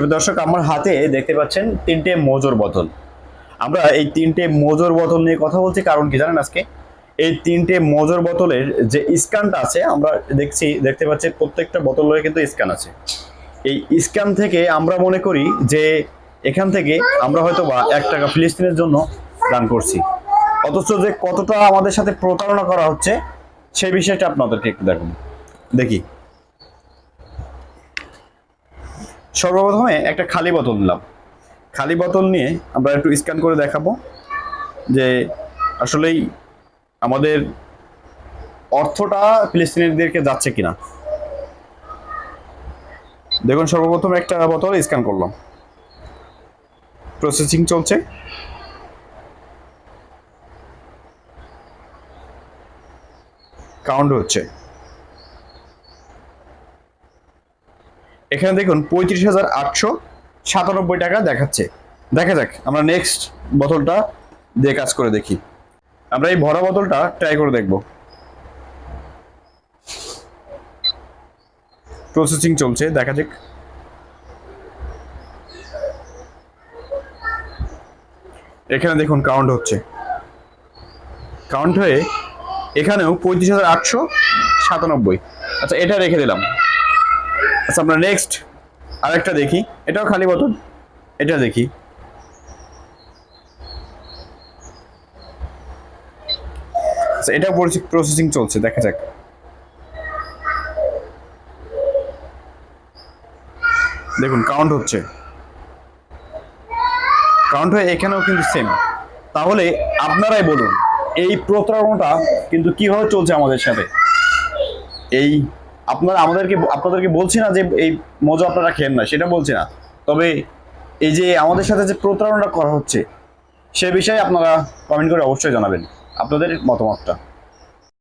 দর্শক, আমার হাতে দেখতে পাচ্ছেন তিনটে মোজোর বোতল। আমরা এই তিনটে মোজোর বোতল নিয়ে কথা বলছি, কারণ কি জানেন? আজকে এই তিনটে মোজোর বোতলের যে স্ক্যানটা আছে, আমরা দেখতে পাচ্ছি প্রত্যেকটা বোতলের কিন্তু স্ক্যান আছে। এই স্ক্যান থেকে আমরা মনে করি যে এখান থেকে আমরা হয়তো বা 1 টাকা ফিলিস্তিনের জন্য দান করছি, অথচ যে কতটা আমাদের সাথে প্রতারণা করা হচ্ছে সেই বিষয়টা আপনাদেরকে একটু দেখি। সর্বপ্রথমে একটা খালি বোতল নিলাম। খালি বোতল নিয়ে আমরা একটু স্ক্যান করে দেখাবো যে আসলেই আমাদের অর্থটা ফিলিস্তিনিদেরকে যাচ্ছে কিনা। দেখুন, সর্বপ্রথম একটা বোতল স্ক্যান করলাম, প্রসেসিং চলছে। কাউন্ট হচ্ছে। এখানে দেখুন 35,897 টাকা দেখাচ্ছে। দেখা যাক, আমরা নেক্সট বোতলটা দিয়ে কাজ করে দেখি। আমরা এই ভরা বোতলটা ট্রাই করে দেখব। প্রসেসিং চলছে, দেখা যাক। এখানে দেখুন কাউন্ট হচ্ছে। কাউন্ট হয়ে এখানেও 35,897। আচ্ছা, এটা রেখে দিলাম। আচ্ছা, আমরা নেক্সট আরেকটা দেখি। এটাও খালি বোতল, এটা দেখি। আচ্ছা, এটাও প্রসেসিং চলছে, দেখা যাক। দেখুন কাউন্ট হচ্ছে। কাউন্ট হয়ে এখানেও কিন্তু সেম। তাহলে আপনারাই বলুন, এই প্রতারণাটা কিন্তু কিভাবে চলছে আমাদের সাথে। এই আপনাদেরকে বলছি না যে এই মজা আপনারা খেন না, সেটা বলছি না। তবে এই যে আমাদের সাথে যে প্রতারণাটা করা হচ্ছে সে বিষয়ে আপনারা কমেন্ট করে অবশ্যই জানাবেন আপনাদের মতামতটা।